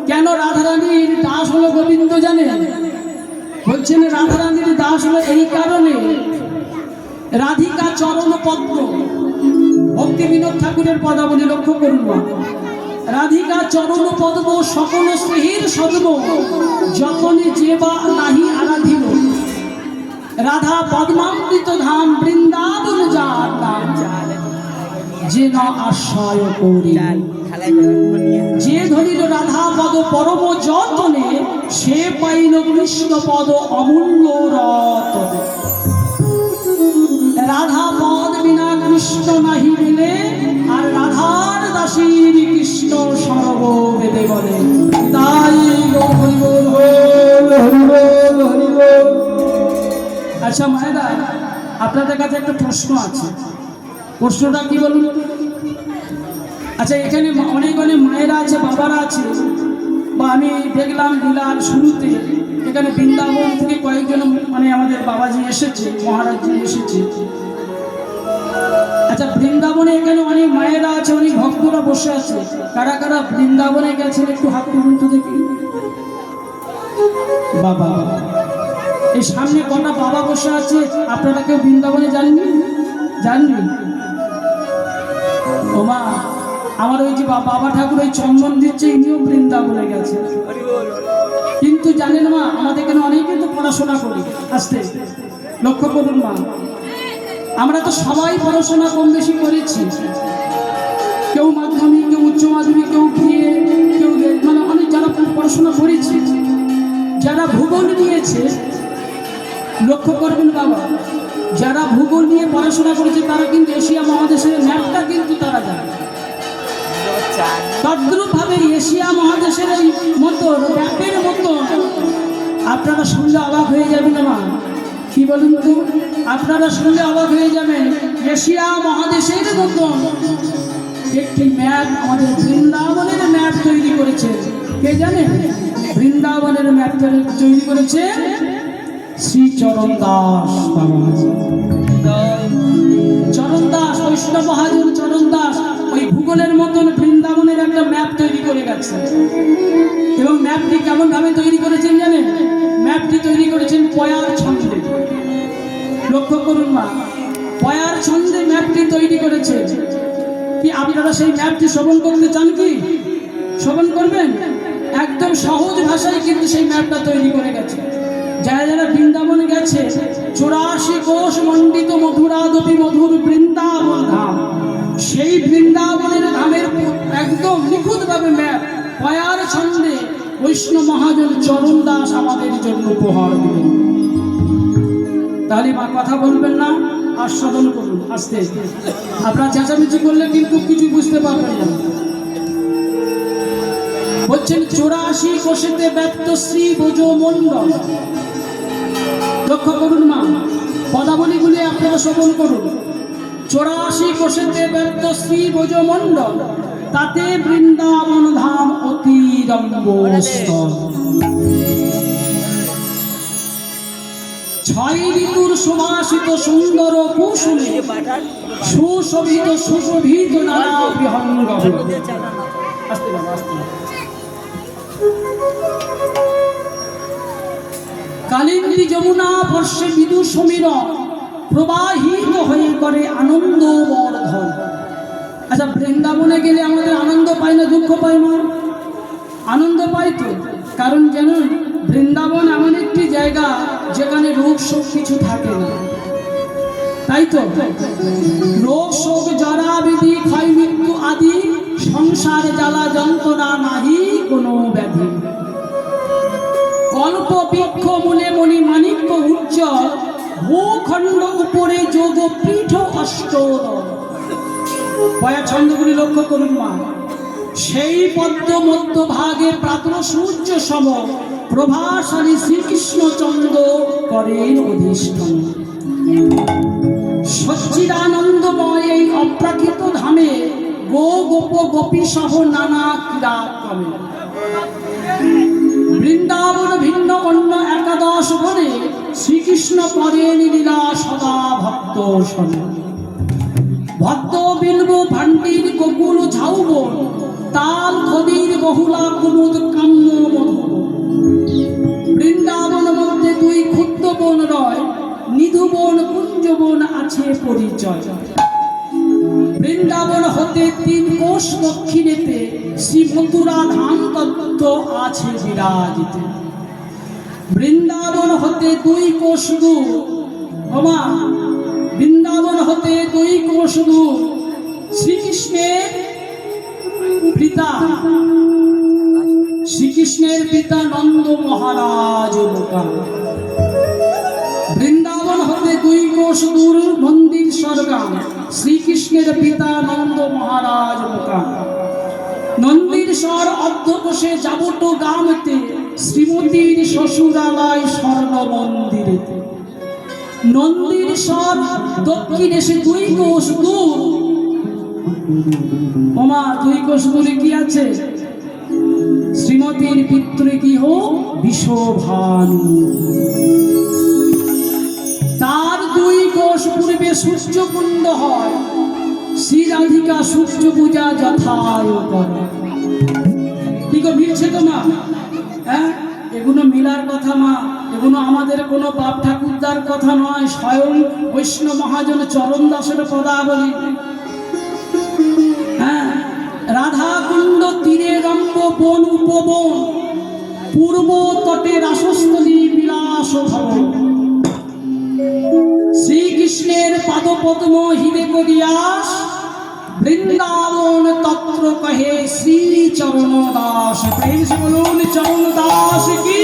কেন রাধারানীর দাস হলো গোবিন্দ জানেন? বলছেন রাধারানীর দাস হলো এই কারণে, রাধিকা চরণ পদ্ম, ভক্তি বিনোদ ঠাকুরের পদাবলী লক্ষ্য করুন। রাধিকা চরণ পদ্ম সকল স্নেহের সদ্ম, যতনে যেবা নাহি আরাধিল। রাধা পদ্মামৃত ধাম বৃন্দাবন যার নাম, যে না আশ্রয় করি। যে ধরিল রাধা পদ পরম যতনে, সে পাইল কৃষ্ণ পদ অমূল্য রতনে। রাধা পদ বিনা কৃষ্ণ নাহি মিলে, আর রাধার দাসীর কৃষ্ণ সর্ববেদে বলে। তাই আচ্ছা মায়েরা, আপনাদের কাছে একটা প্রশ্ন আছে। প্রশ্নটা কি বলুন? আচ্ছা, এখানে অনেক অনেক মায়েরা আছে, বাবারা আছে, বা আমি দেখলাম লীলার শুরুতে এখানে বৃন্দাবন থেকে কয়েকজন মানে আমাদের বাবাজি এসেছে, মহারাজজি এসেছে। আচ্ছা, বৃন্দাবনে এখানে অনেক মায়েরা আছে, অনেক ভক্তরা বসে আছে। কারা কারা বৃন্দাবনে গেছেন একটু হাত তুলুন তো দেখি। বাবা, এই সামনে কটা বাবা বসে আছে, আপনারা কেউ বৃন্দাবনে যাননি? জাননি? ও মা, আমার ওই যে বাবা ঠাকুর ওই চন্দন দিচ্ছে, ইনিও বৃন্দাবনে গেছে। কিন্তু জানেন মা, আমাদের এখানে অনেকে তো পড়াশোনা করি। আসতে লক্ষ্য করুন মা, আমরা তো সবাই পড়াশোনা কম বেশি করেছি। কেউ মাধ্যমিক, কেউ উচ্চ মাধ্যমিক, কেউ বিয়ে, কেউ মানে অনেক যারা পড়াশোনা করেছি। যারা ভূগোল নিয়েছে, লক্ষ্য করবেন বাবা, যারা ভূগোল নিয়ে পড়াশোনা করেছে তারা কিন্তু এশিয়া মহাদেশের ম্যাপটা কিন্তু তারা জানে। তদ্রূপভাবে এশিয়া মহাদেশের এই মতো ম্যাপের মতো আপনারা শুনলে অবাক হয়ে যাবেন মা। কি বলুন তো? আপনারা শুনলে অবাক হয়ে যাবেন। এশিয়া মহাদেশের মতো একটি ম্যাপ আমাদের বৃন্দাবনের ম্যাপ তৈরি করেছে। কে জানেন? বৃন্দাবনের ম্যাপ তৈরি করেছে শ্রী চরণ দাস বাবাজি। চরণ দাস, বৈষ্ণব মহাজন চরণ দাস ওই ভূগোলের মতন বৃন্দাবনের একটা ম্যাপ তৈরি করে গেছে। এবং ম্যাপটি কেমন ভাবে তৈরি করেছেন জানেন? ম্যাপটি তৈরি করেছেন পয়ার ছন্দে। লক্ষ্য করুন মা, পয়ার ছন্দে ম্যাপটি তৈরি করেছে। কি আপনারা সেই ম্যাপটি শ্রবণ করতে চান? কি শ্রবণ করবেন? একদম সহজ ভাষায় কিন্তু সেই ম্যাপটা তৈরি করে গেছে। যারা যারা বৃন্দাবনে গেছে, 84 কোষ মণ্ডিত মধুরাদপি মধুর বৃন্দাবন ধাম, সেই বৃন্দাবনের ধামের একদম নিখুঁতভাবে ম্যাপ পয়ার ছন্দে বৈষ্ণব মহাজন চরণ দাস আমাদের জন্য উপহার দিলেন। তাহলে মা কথা বলবেন না, আস্বাদন করুন আস্তে। আপনারা চেঁচামেচি করলে কিন্তু কিছু বুঝতে পারবেন না। বলছেন 84 কোষেতে ব্যক্ত শ্রী বোজ মণ্ডল। লক্ষ্য করুন মা, পদাবলীগুলি আপনারা শ্রবণ করুন। 84 কোষেতে ব্যক্ত শ্রী বোজ মণ্ডল, তাতে বৃন্দাবন ধাম অতি রম্বস্থল। 6 ঋতুর সুবাসিত সুন্দর কুসুমে, সুশোভিত সুশোভিত নানা বিহঙ্গ। কালিন্দী যমুনা বর্ষে বিদু সমীরণ, প্রবাহিত হয়ে করে আনন্দ বর্ধন। আচ্ছা, বৃন্দাবনে গেলে আমাদের আনন্দ পাই না, দুঃখ পাই না? আনন্দ পাই তো। কারণ জানেন, বৃন্দাবন এমন একটি জায়গা যেখানে রোগ শোক কিছু থাকে না, তাই তো? রোগ শোক জরা বিধি ক্ষয় মৃত্যু আদি, সংসার জ্বালা যন্ত্রণা নাহি কোনো ব্যাধি। কল্প বৃক্ষ মূলে মণি মাণিক্য উজ্জ্বল, ভূখণ্ড উপরে যোগ পীঠ অষ্টদল। পয়া ছন্দগুলি লক্ষ্য করুন মা। সেই পদ্ম মধ্য ভাগে প্রাতঃ সূর্য সম, প্রভাশালী শ্রীকৃষ্ণচন্দ্র করেন অধিষ্ঠান। সচ্চিদানন্দময় এই অপ্রাকৃত ধামে, গো গোপ গোপী সহ নানা ক্রীড়াক্রমে। বৃন্দাবন ভিন্ন অন্য 11 বনে, শ্রীকৃষ্ণ করেন লীলা সদা ভক্ত শনে। ভক্ত বিলব ভান্ডির গোকুল ঝাউবন, তাল খদির বহুলা কুমুদ কাম্য মধু। বৃন্দাবন মধ্যে দুই ক্ষুদ্র বন রয়, নিধুবন কুঞ্জবন আছে পরিচয়। বৃন্দাবন হতে 3 কোশ দক্ষিণেতে শ্রী মথুরা ধাম তত্ত্ব আছে বিরাজিত। বৃন্দাবন হতে 2 কোশ দূর, ওমা বৃন্দাবন হতে 2 কোশ দূর শ্রীকৃষ্ণের পিতা, শ্রীকৃষ্ণের পিতা নন্দ মহারাজ লোকা। বৃন্দাবন হতে 2 কোশ দূর মন্দির স্বর্গাম, শ্রীকৃষ্ণের পিতা নন্দ মহারাজ লোকা। নন্দির স্বর অর্ধকোষে যাবট গামতে, শ্রীমতীর শ্বশুরালয় স্বর্ণ মন্দিরেতে। নন্দির স্বর দক্ষিণে সে 2 কোশ দূর, ওমা 2 কোশ দূরে কি আছে? শ্রীমতীর পিতৃগৃহ বিশ্বভানু। তার 2 কোশ পূর্বে সূর্যকুণ্ড হয়, শ্রী রাধিকা সূর্য পূজা যথায় করে। কি গো মিলছে তো মা? হ্যাঁ, এগুলো মিলার কথা মা, এগুলো আমাদের কোনো বাপ ঠাকুরদার কথা নয়, স্বয়ং বৈষ্ণব মহাজন চরণ দাসের পদাবলী। হ্যাঁ, রাধা কুণ্ড তীরে রম্ব বন উপবন, পূর্ব তটে রাসস্থলী বিলাস ভবন। শ্রীকৃষ্ণের পাদপদ্ম হৃদে করিয়াস, বৃন্দাবন তত্র কহে শ্রী চরণ দাস। প্রেম সে বলুন চরণ দাস কি।